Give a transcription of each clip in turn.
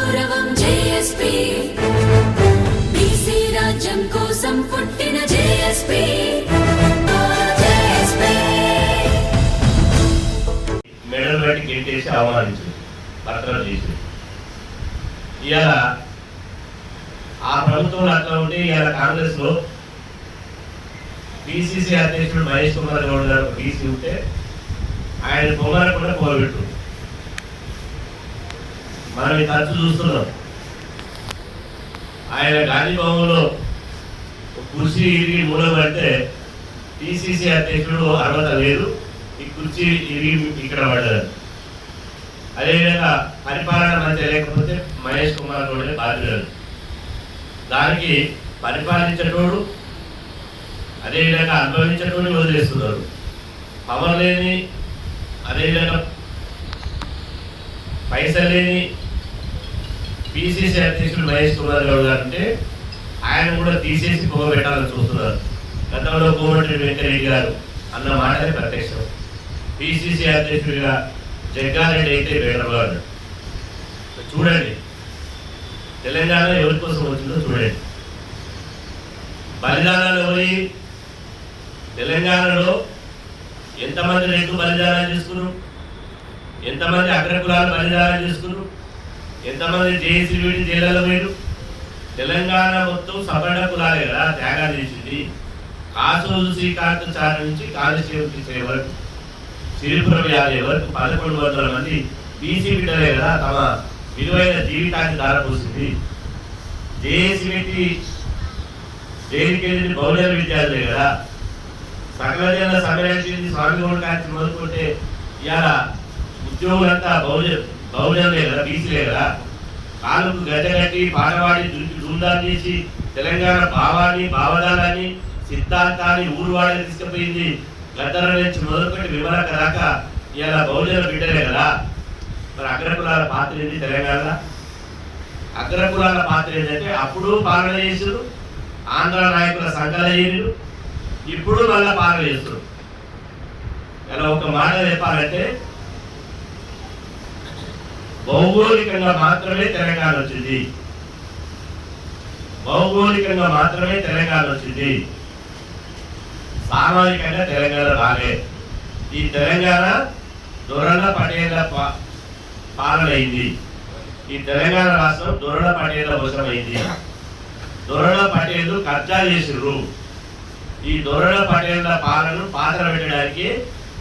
గౌరవం JSP BC రాజ్యం కోసం పుట్టిన జేఎస్పీ మెడల్ బట్టి గెంటేసి అవమానించింది, పత్రాలు చేసింది. ఇవాళ ఆ ప్రభుత్వంలో అట్లా ఉంటే ఇవాళ కాంగ్రెస్ లో పిసిసి అధ్యక్షుడు మహేష్ కుమార్ గౌడ్ గారు బీసీ ఉంటే ఆయన పొమ్మనకుండా పోగొట్టు. మనం ఈ ఖర్చు చూస్తున్నాం. ఆయన గాంధీ భవన్లో కుర్చీ ఇరిగి మూలం పడితే పిసిసి అధ్యక్షుడు అర్హత లేదు, ఈ కుర్చీ ఇరిగి ఇక్కడ పడ్డారు. అదేవిధంగా పరిపాలన మంచిగా లేకపోతే మహేష్ కుమార్ గౌడే బాధ్యుడు. దానికి పరిపాలించేటోడు అదేవిధంగా అనుభవించేటోడు వదిలేస్తున్నారు. పవర్ లేని అదేవిధంగా పైసలు లేని పిసిసి అధ్యక్షుడు మహేష్ కుమార్ గౌడ్ గారు అంటే ఆయన కూడా తీసేసి పోగబెట్టాలని చూస్తున్నారు. గతంలో కోమటిరెడ్డి వెంకటరెడ్డి గారు అన్న మాటనే ప్రత్యక్షం. పిసిసి అధ్యక్షుడిగా జగ్గారెడ్డి అయితే బెటర్వాడు. చూడండి తెలంగాణ ఎవరి కోసం వచ్చిందో చూడండి. బలిదానాలు ఎవరి తెలంగాణలో ఎంతమంది రెడ్లు బలిదానాలు చేసుకున్నారు, ఎంతమంది అగ్రకులాలు బలిదానాలు చేసుకున్నారు, ఎంతమంది జేఏసీ వీడి జైళ్ళలో పోయారు. తెలంగాణ మొత్తం సవర్ణ కులాలే కదా త్యాగాలు చేసింది. కాసోజు శ్రీకాంతాచార్య నుంచి కాళేశ్వరం వరకు సిరిపురం యాదవ్ వరకు 1100 మంది బీసీ బిడ్డలే కదా తమ విలువైన జీవితాన్ని దారపోసింది. జేఏసీ పెట్టి దేనికేది బహుజన విద్యార్థులే కదా. సకల జన సమ్మె స్వామి కాల్చి మొదలుకుంటే ఇవాళ ఉద్యోగులంతా బహుజనులే కదా, బీసీలే కదా. కాలుకు గజ కట్టి పాటవాడి ధూమ్ధాం చేసి తెలంగాణ భావాన్ని భావదానాన్ని సిద్ధాంతాన్ని ఊరువాడని తీసుకుపోయింది. గద్దర నుంచి మొదలుపెట్టి వివరక దాకా ఇలా బహుజన బిడ్డలే కదా. మరి అగ్రకులాల పాత్ర ఏంటి తెలంగాణలో? అగ్రకులాల పాత్ర ఏంటంటే అప్పుడు పాలన చేసారు, ఆంధ్ర నాయకుల సంఘాలు ఇప్పుడు మళ్ళా పాలన చేస్తారు. ఇలా ఒక మాట చెప్పాలంటే భౌగోళికంగా మాత్రమే తెలంగాణ వచ్చింది, భౌగోళికంగా మాత్రమే తెలంగాణ వచ్చింది. సామాజికంగా తెలంగాణ రాలే. ఈ తెలంగాణ దొరల పటేల పాలన అయింది. ఈ తెలంగాణ రాష్ట్రం దొరల పటేల వశమైంది. దొరల పటేలు కబ్జా చేసిర్రు. ఈ దొరల పటేళ్ల పాలనను పాత్ర పెట్టడానికి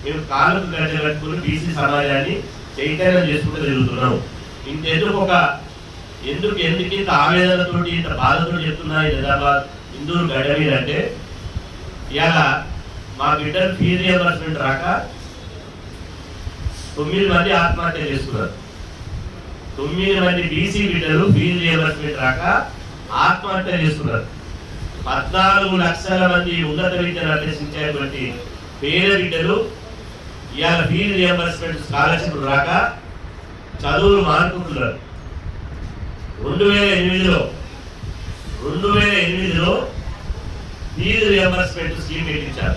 మేము కాలుకు గడ్డ కట్టుకుని బీసీ సమాజాన్ని చైతన్యం చేసుకుంటూ తిరుగుతున్నాం. ఎందుకు ఇంత ఆవేదనతోటి ఇంత బాధతో చెప్తున్నా ఈ నిజామాబాద్ ఇందూరు గడ్డ మీద అంటే ఇవాళ మా బిడ్డలు ఫీజు రియంబర్స్మెంట్ రాక 9 మంది ఆత్మహత్య చేసుకున్నారు. 9 మంది బీసీ బిడ్డలు ఫీజు రియంబర్స్మెంట్ రాక ఆత్మహత్య చేసుకున్నారు. 14 లక్షల మంది ఉన్నత విద్యను అభ్యసించేటువంటి పేద బిడ్డలు ఇవాళ ఫీజు రియంబర్స్మెంట్ స్కాలర్షిప్ రాక చదువులు మానుకుంటున్నారు. 2008లో ఫీజు రియంబర్స్మెంట్ స్కీమ్ పెట్టించారు.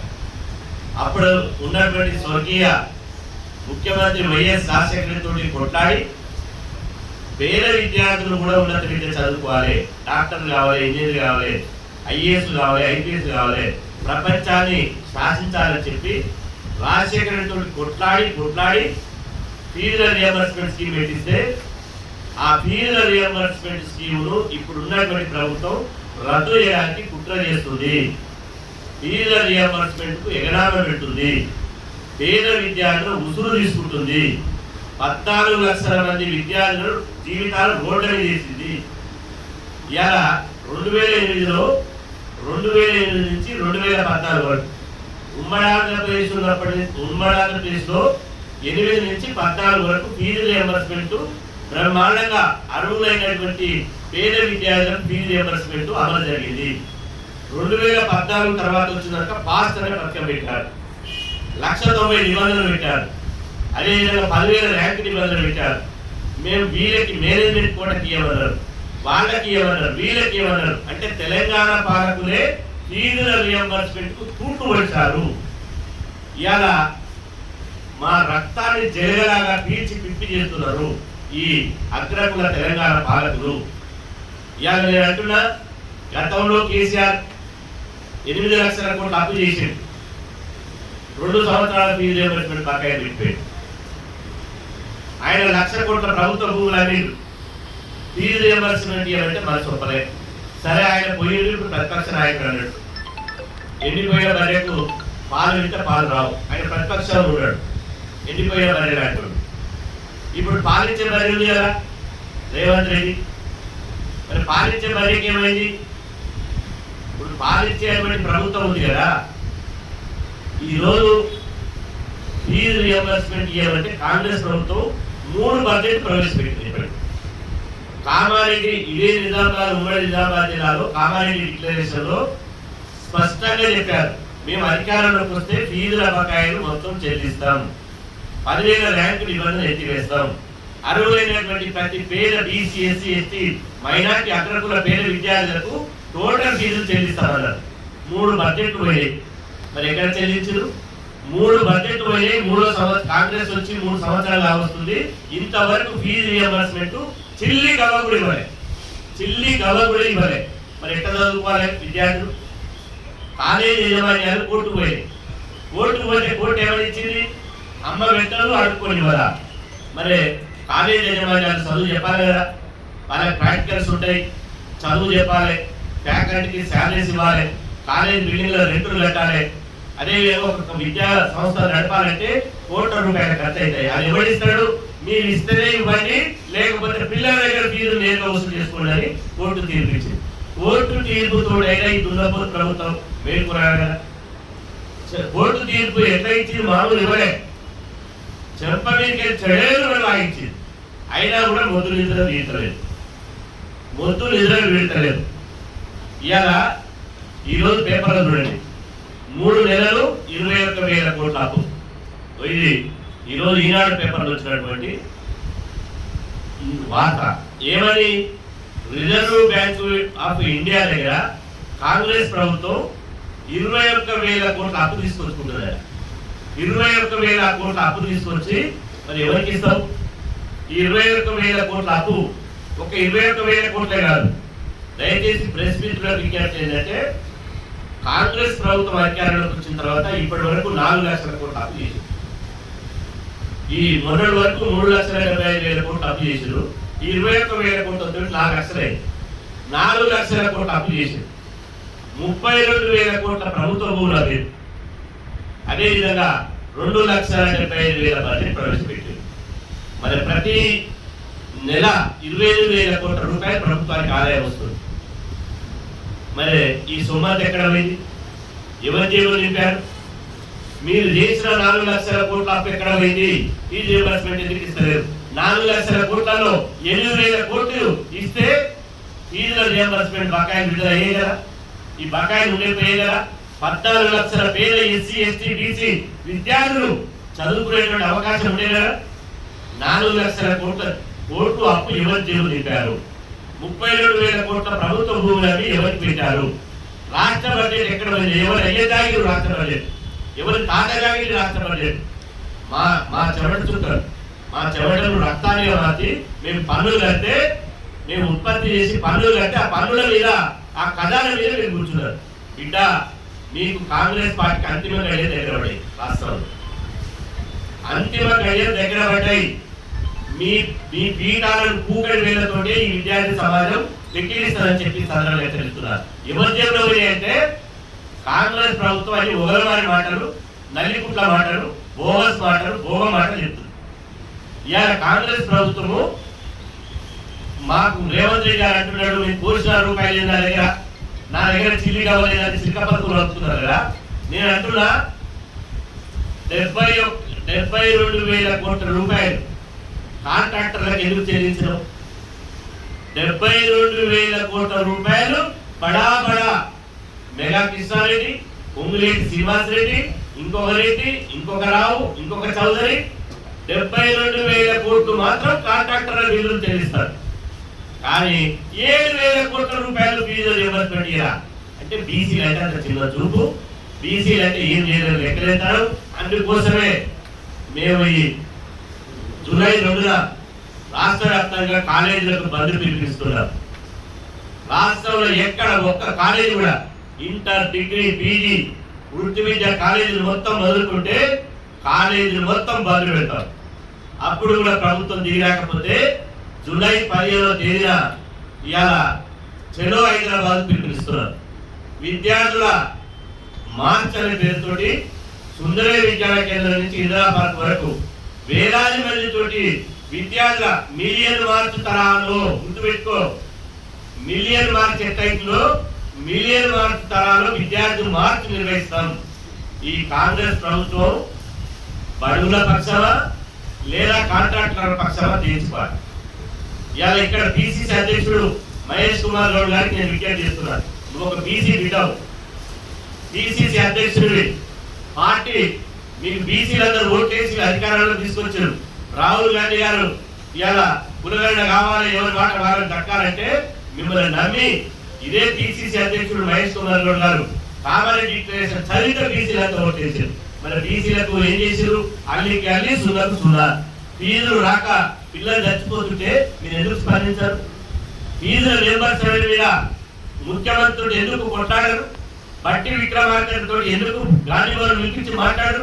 అప్పుడు ఉన్నటువంటి స్వర్గీయ ముఖ్యమంత్రి వైఎస్ రాజశేఖర తోటి కొట్లాడి పేద విద్యార్థులు కూడా ఉన్నత విద్య చదువుకోవాలి, డాక్టర్లు కావాలి, ఇంజనీర్లు కావాలి, ఐఏఎస్ కావాలి, ఐపీఎస్ కావాలి, ప్రపంచాన్ని శాసించాలని చెప్పి రాజశేఖర తోటి కొట్లాడి ఫీజుల రియంబర్స్మెంట్ స్కీమ్ పెట్టిస్తే ఆ ఫీజుల రియంబర్స్మెంట్ స్కీమును ఇప్పుడు ఉన్నటువంటి ప్రభుత్వం రద్దు చేయడానికి కుట్ర చేస్తుంది. ఫీజుల రియంబర్స్మెంట్ కు ఎగనామం పెడుతుంది. పేద విద్యార్థులు ఉసురు తీసుకుంటుంది. 14 లక్షల మంది విద్యార్థులు జీవితాలు రోడ్ల మీద చేసింది. ఇవాళ 2008 నుంచి 2014 వరకు ఉమ్మడి ఆంధ్రప్రదేశ్లో 8 నుంచి 14 వరకు ఫీజు రియంబర్స్మెంట్ బ్రహ్మాండంగా అర్హులైనటువంటి పేద విద్యార్థులకు ఫీజు రియంబర్స్మెంట్ అమలు జరిగింది. 2014 తర్వాత వచ్చినాక పాస్ అనే పథకం పెట్టారు. 1,90,000 నిబంధనలు పెట్టారు. అదేవిధంగా 10,000 ర్యాంక్ నిబంధనలు పెట్టారు. మేము వీళ్ళకి మేనేజ్మెంట్ కూడా ఇవ్వమన్నారు, వాళ్ళకి ఇవ్వమన్నారు, వీళ్ళకి ఇవ్వమన్నారు. అంటే తెలంగాణ పాలకులే ఫీజుల రియంబర్స్మెంట్ కు తూట్లు పడిచారు. ఇవాళ మా రక్తాన్ని జరగలాగా పీల్చి పిప్పి చేస్తున్నారు. ఈ అగ్రకుల తెలంగాణ పాలకులు. ఇవాళ నేను అంటున్నా, గతంలో కేసీఆర్ 8 లక్షల కోట్లు అప్పు చేసిండు, 2 సంవత్సరాల ఫీజు రియంబర్స్మెంట్ బకాయి పెట్టాడు. ఆయన 1 లక్ష కోట్ల ప్రభుత్వ భూములు అనేది ఫీజు రియంబర్స్మెంట్ ఇవ్వాలంటే మనసు ఒప్పలే. సరే, ఆయన పోయేది ఇప్పుడు ప్రతిపక్ష నాయకుడు అన్నట్టు, ఎండిపోయిన బర్రెకు పాలు వింటే పాలు రావు, ఆయన ప్రతిపక్షంలో ఉన్నాడు, ఎండిపోయిన బర్రె అంటాడు. ఇప్పుడు పాలించే బర్రె ఉంది కదా రేవంత్ రెడ్డి, మరి పాలించే బర్రెకి ఏమైంది? ఇప్పుడు పాలించేటువంటి ప్రభుత్వం ఉంది కదా, ఈరోజు ఫీజు రియంబర్స్మెంట్ ఇవ్వాలంటే కాంగ్రెస్ ప్రభుత్వం 3 బడ్జెట్ ప్రవేశపెట్టింది. కామారెడ్డి, ఇదే నిజామాబాద్, ఉమ్మడి నిజామాబాద్ జిల్లాలో కామారెడ్డి డిక్లరేషన్ లో స్పష్టంగా చెప్పారు, మేము అధికారంలోకి వస్తే ఫీజుల బకాయిలు మొత్తం చెల్లిస్తాం, 10,000 ర్యాంకు నిబంధన ఎత్తివేస్తాం, అర్హులైనటువంటి ప్రతి పేద బీసీ, ఎస్సీ, ఎస్టీ, మైనార్టీ, అగ్రకుల పేద విద్యార్థులకు టోటల్ ఫీజులు చెల్లిస్తామన్నారు. 3 బడ్జెట్లు పోయాయి. మరి ఎక్కడ చెల్లించరు? 3 బడ్జెట్లు పోయాయి. 3వ సంవత్సరం కాంగ్రెస్ వచ్చి 3 సంవత్సరాలు కావస్తుంది, ఇంతవరకు ఫీజు రియంబర్స్మెంట్ చిల్లి గవ్వ కూడా ఇవ్వలే. మరి ఎట్లా చదువుకోవాలి విద్యార్థులు? కాలేజీ యజమాన్యాలు కోర్టుకు పోయి, కోర్టు ఏమని ఇచ్చింది? అమ్మ వెంటలు అడుక్కొని ఇవ్వరా? మరి కాలేజీ యజమాన్యాలు చదువు చెప్పాలి కదా, వాళ్ళకి ప్రాక్టికల్స్ ఉంటాయి, చదువు చెప్పాలి, ఫ్యాకల్టీకి శాలరీస్ ఇవ్వాలి, కాలేజ్ బిల్డింగ్లో రెంటులు కట్టాలి, అదేవిధంగా ఒక విద్యా సంస్థ నడపాలంటే ₹1,00,00,000 ఖర్చు అవుతాయి. అది ఎవరిస్తాడు? మీరు ఇస్తేనే ఇవ్వండి, లేకపోతే పిల్లల దగ్గర ఫీజు నేరుగా వసూలు చేసుకోండి అని కోర్టు తీర్పు ఇచ్చింది. కోర్టు తీర్పుతోడైనా ఈ దున్నపోతు ప్రభుత్వం మేలుకురాడు కదా. కోర్టు తీర్పు ఎట్లా ఇచ్చింది? మామూలు ఇవ్వలే, చెంప మీదకి చెడేలు లాగించింది. అయినా కూడా మొద్దులు నిద్ర వీడతలేదు. ఇవాళ ఈరోజు పేపర్లో చూడండి, 3 నెలలు 21,000 కోట్ల అప్పు. ఇది ఈరోజు ఈనాడు పేపర్లో వచ్చినటువంటి వార్త. ఏమని? రిజర్వ్ బ్యాంక్ ఆఫ్ ఇండియా దగ్గర కాంగ్రెస్ ప్రభుత్వం 21,000 కోట్ల అప్పు తీసుకొచ్చుకుంటున్నారు. 21,000 కోట్ల అప్పు తీసుకొచ్చి మరి ఎవరికి ఇస్తాం? ఈ 21,000 కోట్ల అప్పు ఒక 21,000 కోట్లే కాదు. దయచేసి ప్రెస్ మీట్ లో విజ్ఞప్తి ఏంటంటే, కాంగ్రెస్ ప్రభుత్వం అధికారంలోకి వచ్చిన తర్వాత ఇప్పటి వరకు 4 లక్షల కోట్ల అప్పు చేసింది. ఈ మొన్నటి వరకు 3,75,000 కోట్ల అప్పు చేసారు. ఈ 21,000 కోట్ల 4 లక్షలే. 4 లక్షల కోట్ల అప్పు చేసింది. 32,000 కోట్ల ప్రభుత్వ భూములు అదే. అదేవిధంగా 2,75,000 బడ్జెట్ ప్రవేశపెట్టింది. మరి ప్రతి నెల 25,000 కోట్ల రూపాయలు ప్రభుత్వానికి ఆదాయం వస్తుంది. మరి ఈ సొమ్మంతా ఎక్కడ పోయింది? ఎవరి జేబులు నింపారు? మీరు చేసిన 4 లక్షల కోట్ల అప్పు ఎక్కడ పోయింది? ఫీజు రియంబర్స్మెంట్ ఎందుకు ఇస్తలేరు? 4 లక్షల కోట్లలో 8,000 కోట్లు ఇస్తే ఫీజుల రియంబర్స్మెంట్ బకాయిలు విడుదల అయ్యే కదా, ఈ బకాయిలు ఉండిపోయే కదా. 14 లక్షల పేద ఎస్సీ, ఎస్టీ, బీసీ విద్యార్థులు చదువుకునేటువంటి అవకాశం ఉండే కదా. 4 లక్షల కోట్లు అప్పు ఎవరి జేబులు నింపారు? 32,000 కోట్ల ప్రభుత్వ భూములని ఎవరికి పెట్టారు? రాష్ట్ర బడ్జెట్ ఎక్కడ పోయింది? ఎవరు అయ్యే జాగిరు రాష్ట్ర బడ్జెట్, ఎవరు తాత జాగిరి రాష్ట్ర బడ్జెట్? మా చెమట చుక్కలు, మా చెమటను రక్తాన్ని మార్చి మేము పన్నులు కడితే, మేము ఉత్పత్తి చేసి పన్నులు కడితే ఆ పన్నుల మీద, ఆ ఖజానా మీద మీరు కూర్చున్నారు. బిడ్డ, మీకు కాంగ్రెస్ పార్టీకి అంతిమ గడియ దగ్గర పడ్డాయి. రాష్ట్రంలో అంతిమ గడియ దగ్గర పడ్డాయి. మీ పీఠాలను కూకడి వేలతోటి ఈ విద్యార్థి సమాజం వెక్కిరిస్తారని చెప్పి సందర్భంగా తెలుస్తున్నారు. ఎవరి జేబులో అంటే కాంగ్రెస్ ప్రభుత్వం అని ఒగలవారి మాటలు, నల్లికుట్ల మాటలు, బోగస్ మాటలు, భోగ మాటలు చెప్తుంది. ఇవాళ కాంగ్రెస్ ప్రభుత్వము మాకు రేవంత్ రెడ్డి గారు అంటున్నాడు, నేను ₹1,00,00,000 నా దగ్గర చిల్లి కావలేదని సిక్కపత్తులు వస్తున్నారు కదా. నేను అంటున్నా 72,000 కోట్ల రూపాయలు కాంట్రాక్టర్లకు ఎందుకు చెల్లించడం? 72,000 కోట్ల రూపాయలు బడా మెగా కృష్ణారెడ్డి, పొంగులేటి శ్రీనివాస్ రెడ్డి, ఇంకొక రెడ్డి, ఇంకొక రావు, ఇంకొక చౌదరి, 72,000 కోట్లు మాత్రం కాంట్రాక్టర్ల బిల్లులు చెల్లిస్తారు. కానీ 7,000 కోట్ల రూపాయలు ఫీజు రియంబర్స్మెంట్ అంటే బీసీలు అంటే అంత చిన్న చూపు, బీసీలు అంటే ఏం చేయలేదు లెక్కలేస్తారు. అందుకోసమే మేము ఈ జూలై 2న రాష్ట్ర వ్యాప్తంగా కాలేజీలకు బంద్ పిలిపిస్తున్నారు. రాష్ట్రంలో ఎక్కడ ఒక్క కాలేజీ కూడా ఇంటర్, డిగ్రీ, పీజీ, వృత్తి విద్యా కాలేజీలు మొత్తం మొదలుకుంటే కాలేజీలు మొత్తం బంద్ పెడతారు. అప్పుడు కూడా ప్రభుత్వం దిగలేకపోతే జూలై 15వ తేదీన ఇవాళ చెలో హైదరాబాద్ పిలుపునిస్తున్నారు. విద్యార్థుల మార్చ్ అనే పేరుతోటి సుందరయ్య విద్యా కేంద్రం నుంచి ఇందిరా పార్క్ వరకు వేలాది మంది తోటి విద్యార్థుల మిలియన్ మార్చ్ తరాల్లో గుర్తుపెట్టుకో, మిలియన్ మార్చ్ ఎట్టయితుందో మిలియన్ మార్చ్ తరాల్లో విద్యార్థులు మార్చ్ నిర్వహిస్తాం. ఈ కాంగ్రెస్ ప్రభుత్వం బడుగుల పక్షమా లేదా కాంట్రాక్టర్ల పక్షమా తీర్చుకోవాలి. ఇవాళ ఇక్కడ పిసిసి అధ్యక్షుడు మహేష్ కుమార్ గౌడ్ గారికి నేను విజ్ఞప్తి చేస్తున్నాను. నువ్వు ఒక బీసీ బిడ్డవు, పిసిసి అధ్యక్షుడివి, పార్టీ మీకు బీసీలందరూ ఓట్లేసి అధికారంలో తీసుకొచ్చారు. రాహుల్ గాంధీ గారు ఇవాళ కులగణ కావాలి, ఎవరి మాట వాళ్ళని దక్కాలంటే మిమ్మల్ని నమ్మి ఇదే పిసిసి అధ్యక్షుడు మహేష్ కుమార్ గౌడ్ గారు కామారెడ్డి డిక్లరేషన్ చదివిత బీసీలంతా ఓట్లేసారు. మరి బీసీలకు ఏం చేశారు? అల్లికి అల్లి సున్నకు సున్నా. ఫీజులు రాక పిల్లలు చచ్చిపోతుంటే మీరు ఎందుకు స్పందించారు? ఫీజుల రియంబర్స్మెంట్ మీద ముఖ్యమంత్రుడు ఎందుకు కొట్లాడరు? బట్టి విక్రమార్కతో ఎందుకు గాంధీ భవన్ పిలిపించి మాట్లాడరు?